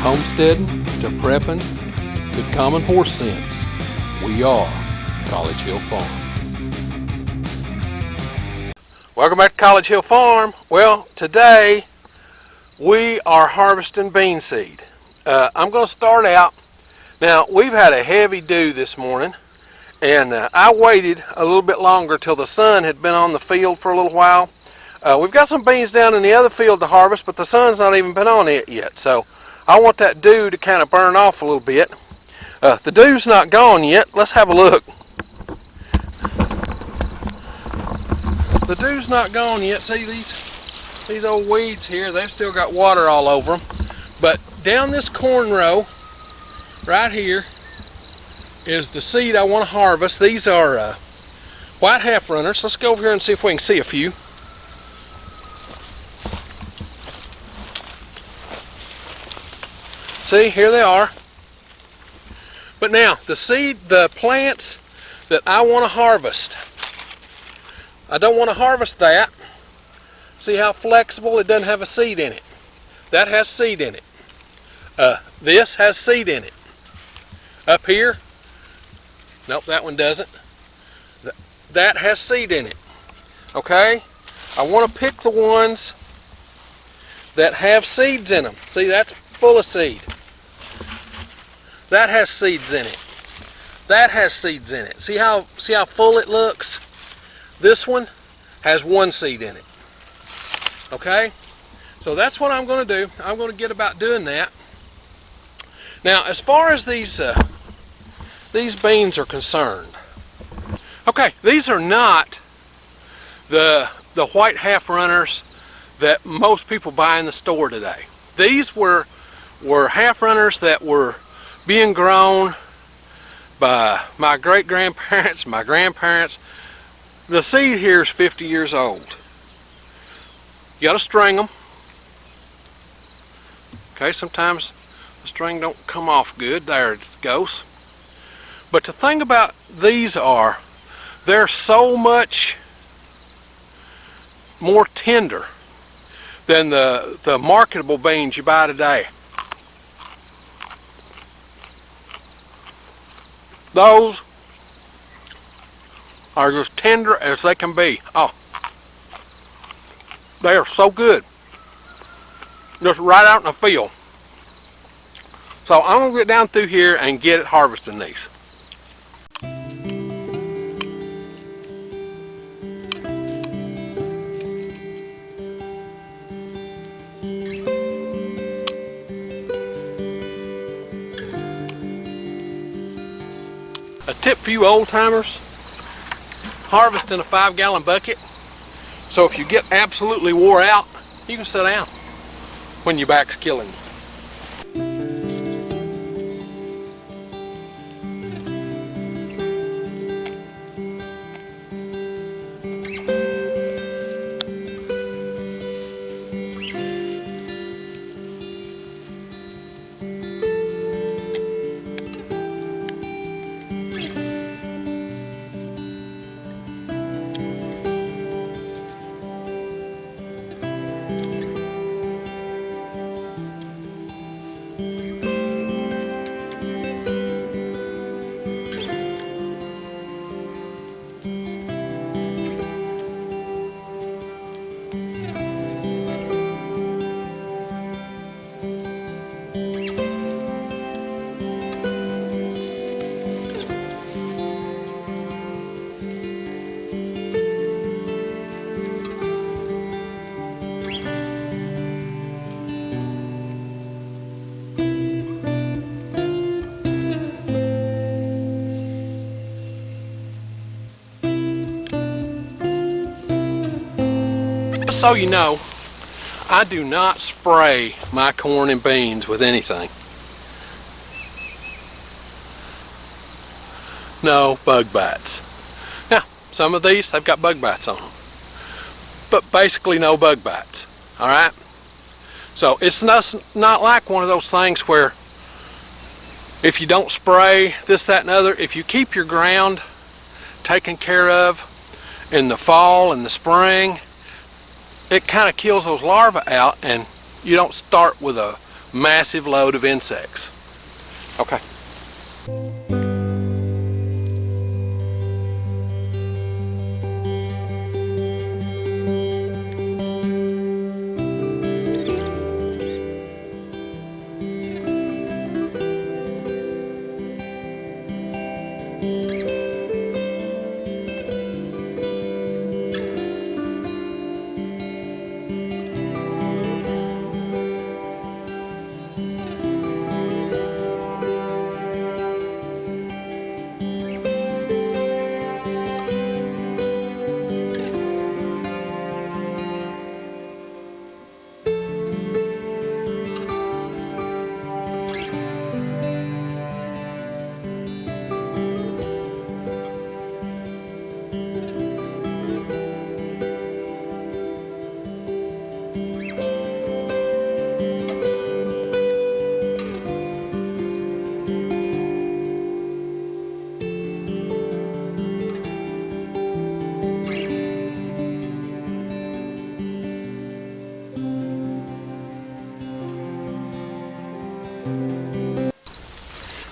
homesteading to prepping to common horse sense, we are College Hill Farm. Welcome back to College Hill Farm. Well, today we are harvesting bean seed. I'm going to start out. Now, we've had a heavy dew this morning, and I waited a little bit longer till the sun had been on the field for a little while. We've got some beans down in the other field to harvest, but the sun's not even been on it yet, so I want that dew to kind of burn off a little bit. The dew's not gone yet. Let's have a look. The dew's not gone yet. See these old weeds here? They've still got water all over them. But down this corn row, right here, is the seed I want to harvest. These are white half runners. Let's go over here and see if we can see a few. See, here they are. But now, the plants that I want to harvest, I don't want to harvest that. See how flexible? It doesn't have a seed in it. That has seed in it. This has seed in it. Up here, nope, that one doesn't. That has seed in it. Okay? I want to pick the ones that have seeds in them. See, that's full of seed. That has seeds in it. That has seeds in it. See how full it looks? This one has one seed in it. Okay? So that's what I'm going to do. I'm going to get about doing that. Now, as far as these beans are concerned, okay, these are not the white half runners that most people buy in the store today. These were half runners that were being grown by my great-grandparents, my grandparents. The seed here is 50 years old. You got to string them. Okay, sometimes the string don't come off good. There it goes. But the thing about these are, they're so much more tender than the marketable beans you buy today. Those are just tender as they can be. Oh, they are so good. Just right out in the field. So I'm going to get down through here and get it harvesting these. A tip for you old timers, harvest in a 5-gallon bucket. So if you get absolutely wore out, you can sit down when your back's killing you. So you know, I do not spray my corn and beans with anything. No bug bites. Now, some of these, they've got bug bites on them, but basically no bug bites. All right? So it's not like one of those things where if you don't spray this, that, and other, if you keep your ground taken care of in the fall and the spring, it kind of kills those larvae out, and you don't start with a massive load of insects. Okay.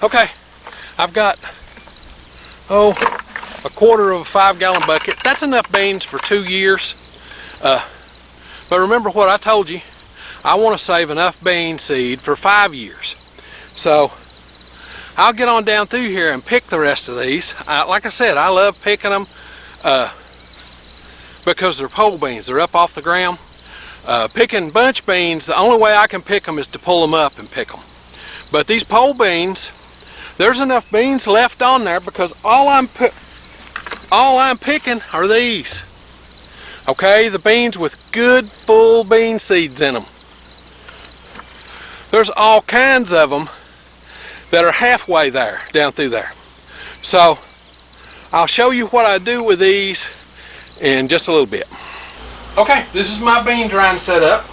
Okay, I've got, a quarter of a 5-gallon bucket. That's enough beans for 2 years. But remember what I told you. I want to save enough bean seed for 5 years. So I'll get on down through here and pick the rest of these. Like I said, I love picking them because they're pole beans. They're up off the ground. Picking bunch beans, the only way I can pick them is to pull them up and pick them. But these pole beans, there's enough beans left on there because all I'm picking are these. Okay, the beans with good full bean seeds in them. There's all kinds of them that are halfway there, down through there. So I'll show you what I do with these in just a little bit. Okay, this is my bean drying setup.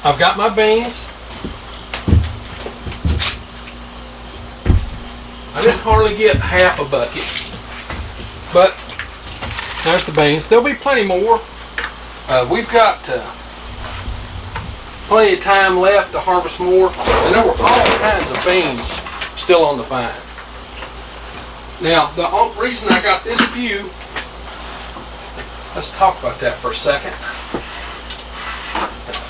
I've got my beans. I didn't hardly get half a bucket, but there's the beans. There'll be plenty more. We've got plenty of time left to harvest more, and there were all kinds of beans still on the vine. Now, the reason I got this view, let's talk about that for a second.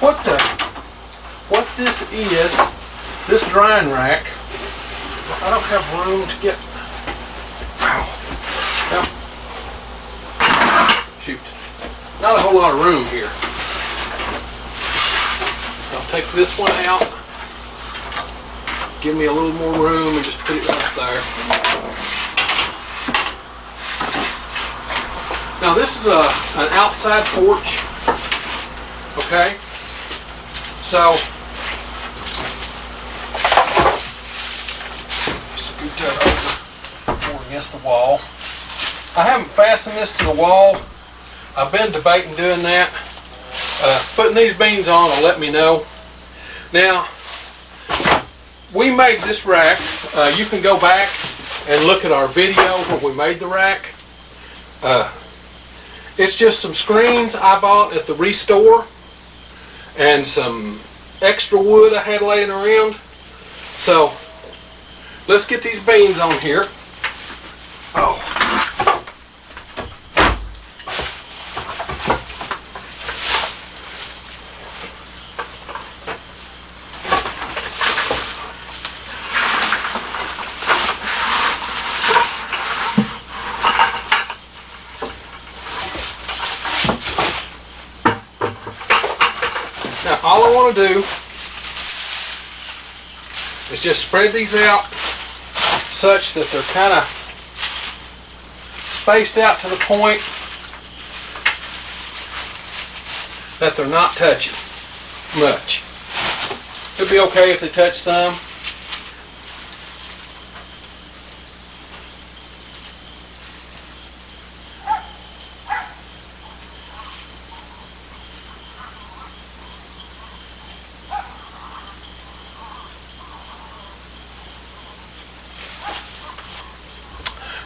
What this is, this drying rack, I don't have room to get, well, shoot, not a whole lot of room here. I'll take this one out, give me a little more room and just put it right there. Now this is an outside porch, okay, so against the wall. I haven't fastened this to the wall. I've been debating doing that. Putting these beans on will let me know. Now, we made this rack. You can go back and look at our video where we made the rack. It's just some screens I bought at the Restore and some extra wood I had laying around. So, let's get these beans on here. Oh. Now all I want to do is just spread these out such that they're kind of spaced out to the point that they're not touching much. It'll be okay if they touch some.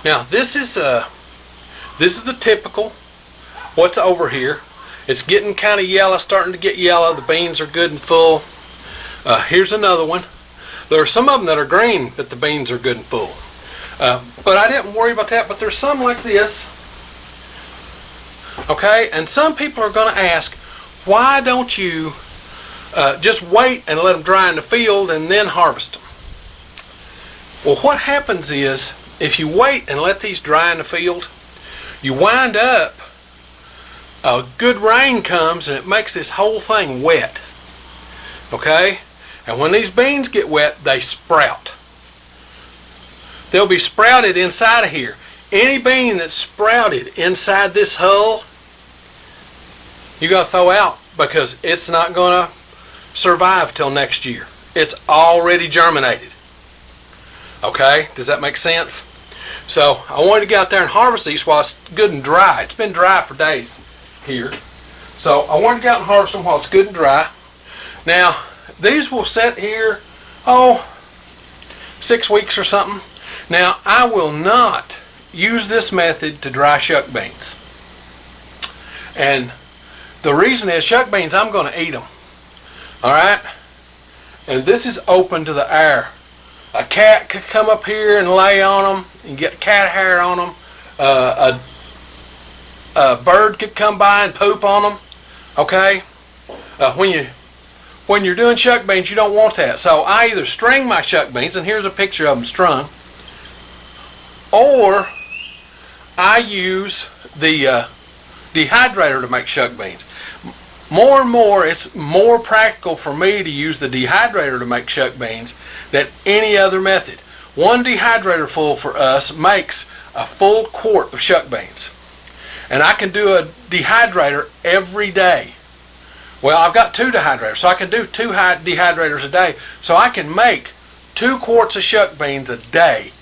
Now this is the typical, what's over here. It's getting kind of yellow, starting to get yellow. The beans are good and full. Here's another one. There are some of them that are green, but the beans are good and full. But I didn't worry about that, but there's some like this. Okay, and some people are going to ask, why don't you just wait and let them dry in the field and then harvest them? Well, what happens is, if you wait and let these dry in the field, you wind up, a good rain comes and it makes this whole thing wet. Okay? And when these beans get wet, they sprout. They'll be sprouted inside of here. Any bean that's sprouted inside this hull, you got to throw out, because it's not going to survive till next year. It's already germinated. Okay? Does that make sense? So I wanted to get out there and harvest these while it's good and dry. It's been dry for days here. So I wanted to get out and harvest them while it's good and dry. Now, these will sit here, 6 weeks or something. Now, I will not use this method to dry shuck beans. And the reason is, shuck beans, I'm going to eat them. Alright? And this is open to the air. A cat could come up here and lay on them and get cat hair on them. A bird could come by and poop on them. Okay? When you're doing shuck beans, you don't want that. So I either string my shuck beans, and here's a picture of them strung, or I use the dehydrator to make shuck beans. More and more, it's more practical for me to use the dehydrator to make shuck beans than any other method. One dehydrator full for us makes a full quart of shuck beans. And I can do a dehydrator every day. Well, I've got 2 dehydrators, so I can do 2 dehydrators a day. So I can make 2 quarts of shuck beans a day,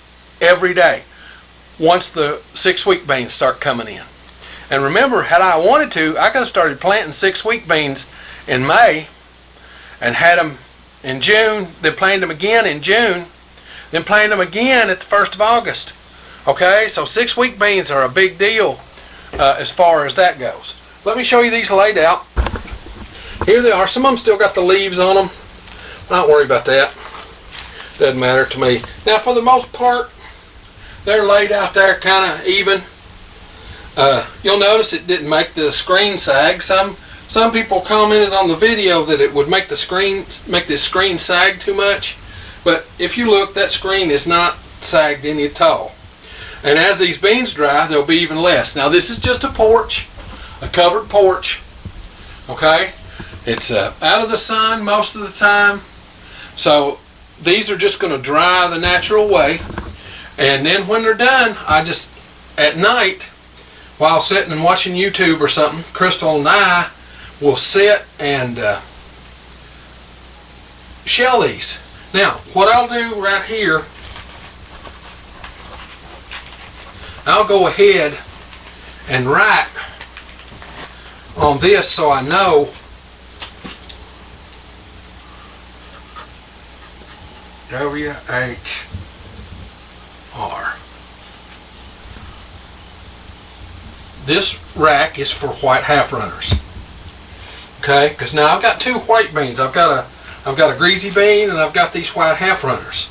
every day, once the 6-week beans start coming in. And remember, had I wanted to, I could have started planting 6-week beans in May and had them in June, then planted them again in June, then planted them again at the 1st of August. Okay, so 6-week beans are a big deal as far as that goes. Let me show you these laid out. Here they are. Some of them still got the leaves on them. Don't worry about that. Doesn't matter to me. Now, for the most part, they're laid out there kind of even. You'll notice it didn't make the screen sag. Some people commented on the video that it would make this screen sag too much. But if you look, that screen is not sagged any at all. And as these beans dry, there'll be even less. Now, this is just a porch, a covered porch. Okay? It's out of the sun most of the time. So these are just going to dry the natural way. And then when they're done, I just, at night, while sitting and watching YouTube or something, Crystal and I will sit and shell these. Now, what I'll do right here, I'll go ahead and write on this so I know WHR. This rack is for white half runners. Okay, because now I've got 2 white beans. I've got a greasy bean and I've got these white half runners.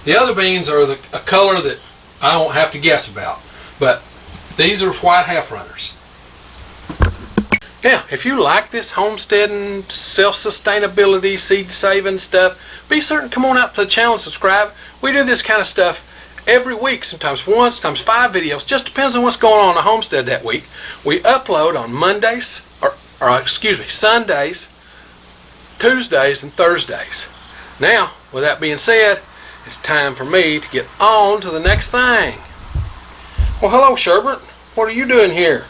The other beans are a color that I won't have to guess about, but these are white half runners. Now, if you like this homesteading, self-sustainability, seed-saving stuff, be certain to come on out to the channel and subscribe. We do this kind of stuff every week, sometimes once, sometimes 5 videos. Just depends on what's going on in the homestead that week. We upload on Mondays, Sundays, Tuesdays, and Thursdays. Now, with that being said, it's time for me to get on to the next thing. Well, hello, Sherbert. What are you doing here?